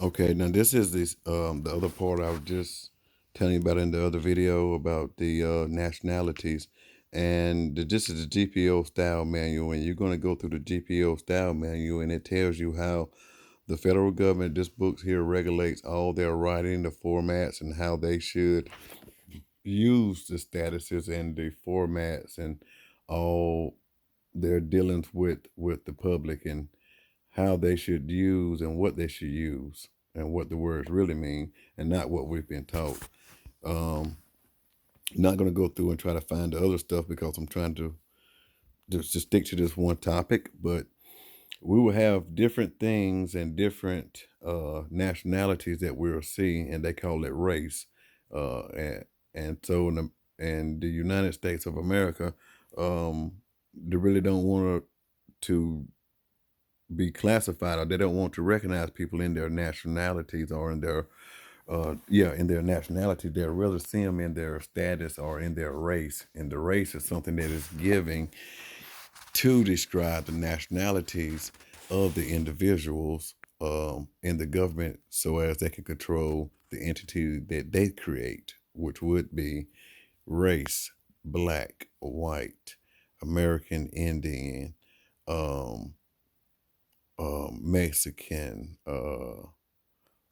Okay, now this is the other part I was just telling you about in the other video about the nationalities, and this is the GPO style manual, and you're going to go through the GPO style manual, and it tells you how the federal government, this book here regulates all their writing, the formats, and how they should use the statuses and the formats and all their dealings with the public and how they should use and what they should use and what the words really mean and not what we've been taught. Um, Not going to go through and try to find the other stuff because I'm trying to just stick to this one topic, but we will have different things and different nationalities that we'll see, and they call it race. And so in the United States of America, um, they really don't want to be classified, or they don't want to recognize people in their nationalities or in their in their nationality. They'd rather see them in their status or in their race, and the race is something that is giving to describe the nationalities of the individuals in the government so as they can control the entity that they create, which would be race, black, white, American Indian, um, Mexican,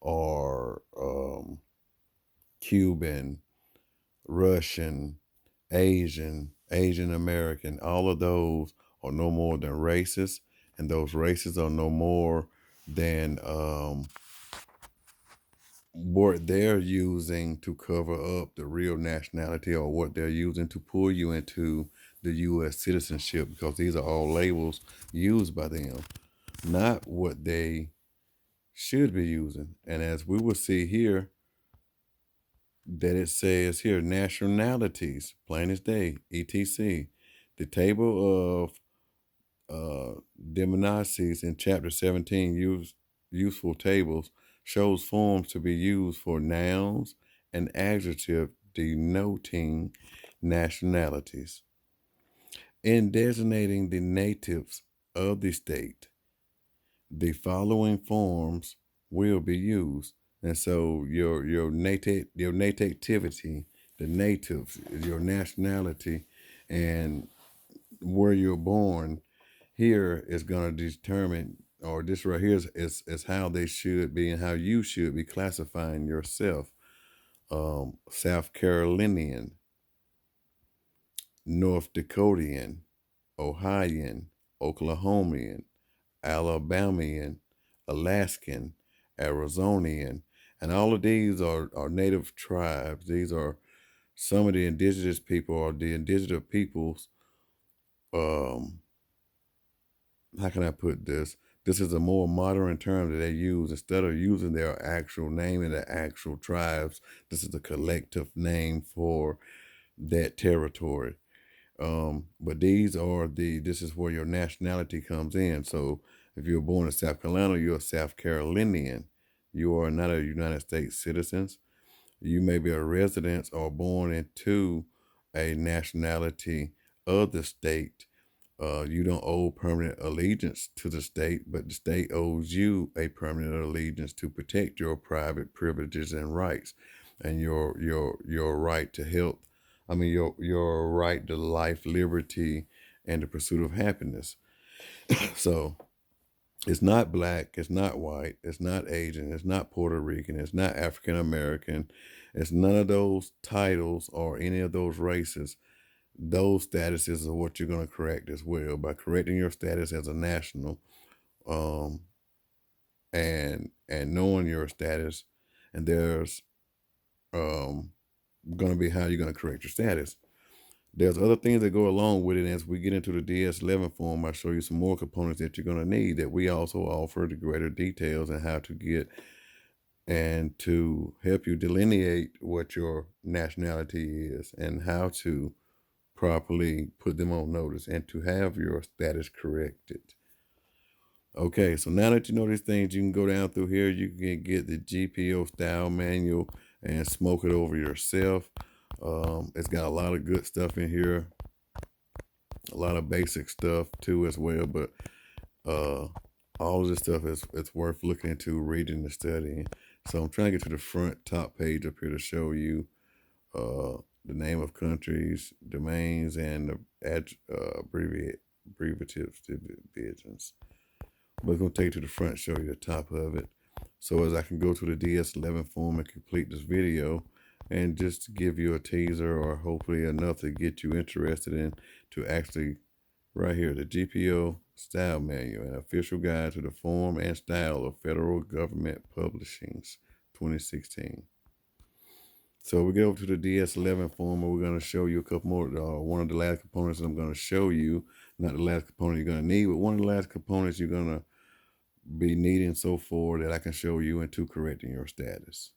or Cuban, Russian, Asian American. All of those are no more than races, and those races are no more than what they're using to cover up the real nationality, or what they're using to pull you into the U.S. citizenship, because these are all labels used by them, not what they should be using. And as we will see here, that it says here nationalities, plain as day, etc. The table of demonacies in chapter 17, useful tables, shows forms to be used for nouns and adjective denoting nationalities. In designating the natives of the state, the following forms will be used. And so your nativity, the natives, your nationality, and where you're born here is going to determine, or this right here is how they should be and how you should be classifying yourself. South Carolinian, North Dakotian, Ohioan, Oklahomian, Alabamian, Alaskan, Arizonian, and all of these are native tribes. These are some of the indigenous people, or the indigenous peoples. Um, how can I put this? This is a more modern term that they use. Instead of using their actual name and their actual tribes, this is a collective name for that territory. But this is where your nationality comes in. So if you're born in South Carolina, you're a South Carolinian. You are not a United States citizen. You may be a resident or born into a nationality of the state. You don't owe permanent allegiance to the state, but the state owes you a permanent allegiance to protect your private privileges and rights, and your right to health. I mean your right to life, liberty, and the pursuit of happiness. So it's not black, it's not white, it's not Asian, it's not Puerto Rican, it's not African American, it's none of those titles or any of those races. Those statuses are what you're going to correct as well by correcting your status as a national, um, and knowing your status. And there's um, going to be how you're going to correct your status. There's other things that go along with it. And as we get into the DS11 form, I'll show you some more components that you're going to need that we also offer the greater details and how to get and to help you delineate what your nationality is and how to properly put them on notice and to have your status corrected. Okay, so now that you know these things, you can go down through here. You can get the GPO style manual and smoke it over yourself. It's got a lot of good stuff in here, a lot of basic stuff too as well. But uh, all of this stuff is it's worth looking into, reading and studying. So I'm trying to get to the front top page up here to show you the name of countries, domains, and the abbreviatives, divisions. But it's going to take you to the front, show you the top of it. So as I can go to the DS11 form and complete this video and just give you a teaser or hopefully enough to get you interested in to actually right here, the GPO Style Manual, an official guide to the form and style of federal government publishings, 2016. So we get over to the DS11 form, and we're going to show you a couple more. One of the last components I'm going to show you, not the last component you're going to need, but one of the last components you're going to be needing so far that I can show you into correcting your status.